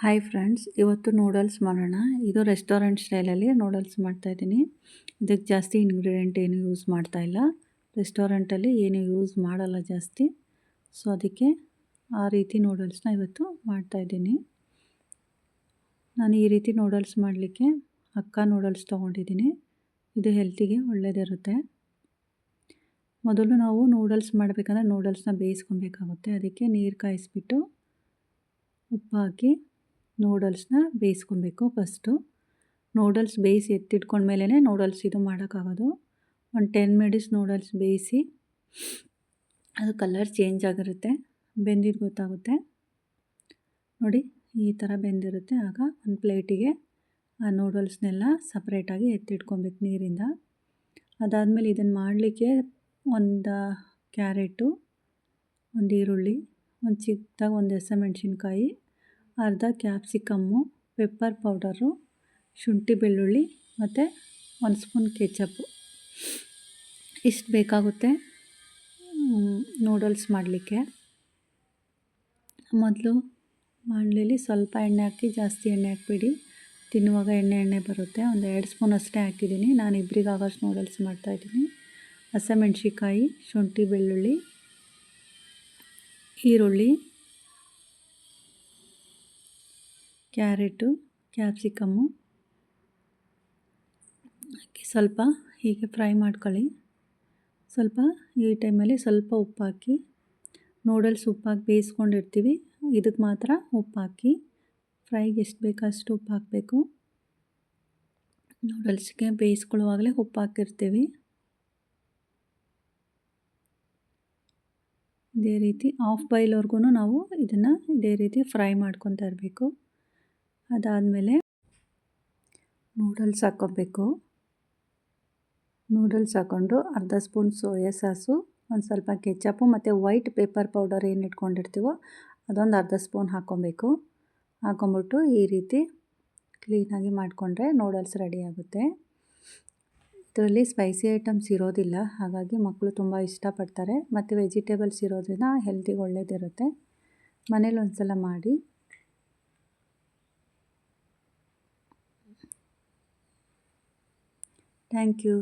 Hi friends, ಇವತ್ತು noodles ಮಾಡೋಣ. ಇದು ರೆಸ್ಟೋರೆಂಟ್ ಸ್ಟೈಲಲ್ಲಿ ನೂಡಲ್ಸ್ ಮಾಡ್ತಾಯಿದ್ದೀನಿ. ಇದಕ್ಕೆ ಜಾಸ್ತಿ ಇಂಗ್ರೀಡಿಯೆಂಟ್ ಏನು ಯೂಸ್ ಮಾಡ್ತಾಯಿಲ್ಲ. ರೆಸ್ಟೋರೆಂಟಲ್ಲಿ ಏನು ಯೂಸ್ ಮಾಡಲ್ಲ ಜಾಸ್ತಿ. ಸೊ ಅದಕ್ಕೆ ಆ ರೀತಿ ನೂಡಲ್ಸ್ನ ಇವತ್ತು ಮಾಡ್ತಾಯಿದ್ದೀನಿ. ನಾನು ಈ ರೀತಿ ನೂಡಲ್ಸ್ ಮಾಡಲಿಕ್ಕೆ ಅಕ್ಕಾ ನೂಡಲ್ಸ್ ತೊಗೊಂಡಿದ್ದೀನಿ. ಇದು ಹೆಲ್ತಿಗೆ ಒಳ್ಳೆಯದಿರುತ್ತೆ. ಮೊದಲು ನಾವು ನೂಡಲ್ಸ್ ಮಾಡಬೇಕಂದ್ರೆ ನೂಡಲ್ಸ್ನ ಬೇಯಿಸ್ಕೊಬೇಕಾಗುತ್ತೆ. ಅದಕ್ಕೆ ನೀರು ಕಾಯಿಸ್ಬಿಟ್ಟು ಉಪ್ಪು ಹಾಕಿ ನೂಡಲ್ಸ್ನ ಬೇಯಿಸ್ಕೊಬೇಕು. ಫಸ್ಟು ನೂಡಲ್ಸ್ ಬೇಯಿಸಿ ಎತ್ತಿಟ್ಕೊಂಡ್ಮೇಲೆ ನೂಡಲ್ಸ್ ಇದು ಮಾಡೋಕ್ಕಾಗೋದು. ಒಂದು 10 ಮಿನಿಟ್ಸ್ ನೂಡಲ್ಸ್ ಬೇಯಿಸಿ ಅದು ಕಲರ್ ಚೇಂಜ್ ಆಗಿರುತ್ತೆ, ಬೆಂದಿದ್ದು ಗೊತ್ತಾಗುತ್ತೆ ನೋಡಿ. ಈ ಥರ ಬೆಂದಿರುತ್ತೆ. ಆಗ ಒಂದು ಪ್ಲೇಟಿಗೆ ಆ ನೂಡಲ್ಸ್ನೆಲ್ಲ ಸಪ್ರೇಟಾಗಿ ಎತ್ತಿಟ್ಕೊಬೇಕು ನೀರಿಂದ. ಅದಾದಮೇಲೆ ಇದನ್ನು ಮಾಡಲಿಕ್ಕೆ ಒಂದು ಕ್ಯಾರೆಟು, ಒಂದು ಈರುಳ್ಳಿ, ಒಂದು ಚಿಕ್ಕದಾಗಿ ಒಂದು ಹಸಿಮೆಣ್ಸಿನ್ಕಾಯಿ, ಅರ್ಧ ಕ್ಯಾಪ್ಸಿಕಮ್ಮು, ಪೆಪ್ಪರ್ ಪೌಡರು, ಶುಂಠಿ ಬೆಳ್ಳುಳ್ಳಿ ಮತ್ತು 1 ಸ್ಪೂನ್ ಕೆಚಪ್ಪು ಇಷ್ಟು ಬೇಕಾಗುತ್ತೆ ನೂಡಲ್ಸ್ ಮಾಡಲಿಕ್ಕೆ. ಮೊದಲು ಬಾಣಲೆಯಲ್ಲಿ ಸ್ವಲ್ಪ ಎಣ್ಣೆ ಹಾಕಿ, ಜಾಸ್ತಿ ಎಣ್ಣೆ ಹಾಕಬೇಡಿ, ತಿನ್ನುವಾಗ ಎಣ್ಣೆ ಬರುತ್ತೆ. ಒಂದು 2 ಸ್ಪೂನ್ ಅಷ್ಟೇ ಹಾಕಿದ್ದೀನಿ. ನಾನು ಇಬ್ಬರಿಗಾಗೋಷ್ಟು ನೂಡಲ್ಸ್ ಮಾಡ್ತಾಯಿದ್ದೀನಿ. ಹಸಿಮೆಣ್ಸಿನ್ಕಾಯಿ, ಶುಂಠಿ ಬೆಳ್ಳುಳ್ಳಿ, ಈರುಳ್ಳಿ, ಕ್ಯಾರೆಟು, ಕ್ಯಾಪ್ಸಿಕಮ್ಮು ಹಾಕಿ ಸ್ವಲ್ಪ ಹೀಗೆ ಫ್ರೈ ಮಾಡ್ಕೊಳ್ಳಿ. ಸ್ವಲ್ಪ ಈ ಟೈಮಲ್ಲಿ ಸ್ವಲ್ಪ ಉಪ್ಪು ಹಾಕಿ, ನೂಡಲ್ಸ್ ಉಪ್ಪಾಕಿ ಬೇಯಿಸ್ಕೊಂಡಿರ್ತೀವಿ, ಇದಕ್ಕೆ ಮಾತ್ರ ಉಪ್ಪು ಹಾಕಿ ಫ್ರೈಗೆ ಎಷ್ಟು ಬೇಕೋ ಅಷ್ಟು ಉಪ್ಪು ಹಾಕಬೇಕು. ನೂಡಲ್ಸ್ಗೆ ಬೇಯಿಸ್ಕೊಳ್ಳುವಾಗಲೇ ಉಪ್ಪು ಹಾಕಿರ್ತೀವಿ. ಇದೇ ರೀತಿ ಹಾಫ್ ಬಾಯ್ಲ್ವರೆಗೂ ನಾವು ಇದನ್ನು ಇದೇ ರೀತಿ ಫ್ರೈ ಮಾಡ್ಕೊತಾ ಇರಬೇಕು. ಅದಾದಮೇಲೆ ನೂಡಲ್ಸ್ ಹಾಕ್ಕೊಬೇಕು. ನೂಡಲ್ಸ್ ಹಾಕ್ಕೊಂಡು ಅರ್ಧ ಸ್ಪೂನ್ ಸೋಯಾ ಸಾಸು, ಒಂದು ಸ್ವಲ್ಪ ಕೆಚಪ್ಪು ಮತ್ತು ವೈಟ್ ಪೆಪ್ಪರ್ ಪೌಡರ್ ಏನು ಇಟ್ಕೊಂಡಿರ್ತೀವೋ ಅದೊಂದು ಅರ್ಧ ಸ್ಪೂನ್ ಹಾಕ್ಕೊಬೇಕು. ಹಾಕ್ಕೊಂಬಿಟ್ಟು ಈ ರೀತಿ ಕ್ಲೀನಾಗಿ ಮಾಡಿಕೊಂಡ್ರೆ ನೂಡಲ್ಸ್ ರೆಡಿ ಆಗುತ್ತೆ. ಇದರಲ್ಲಿ ಸ್ಪೈಸಿ ಐಟಮ್ಸ್ ಇರೋದಿಲ್ಲ, ಹಾಗಾಗಿ ಮಕ್ಕಳು ತುಂಬ ಇಷ್ಟಪಡ್ತಾರೆ. ಮತ್ತು ವೆಜಿಟೇಬಲ್ಸ್ ಇರೋದ್ರಿಂದ ಹೆಲ್ತಿಗೆ ಒಳ್ಳೆಯದಿರುತ್ತೆ. ಮನೇಲಿ ಒಂದು ಸಲ ಮಾಡಿ. Thank you.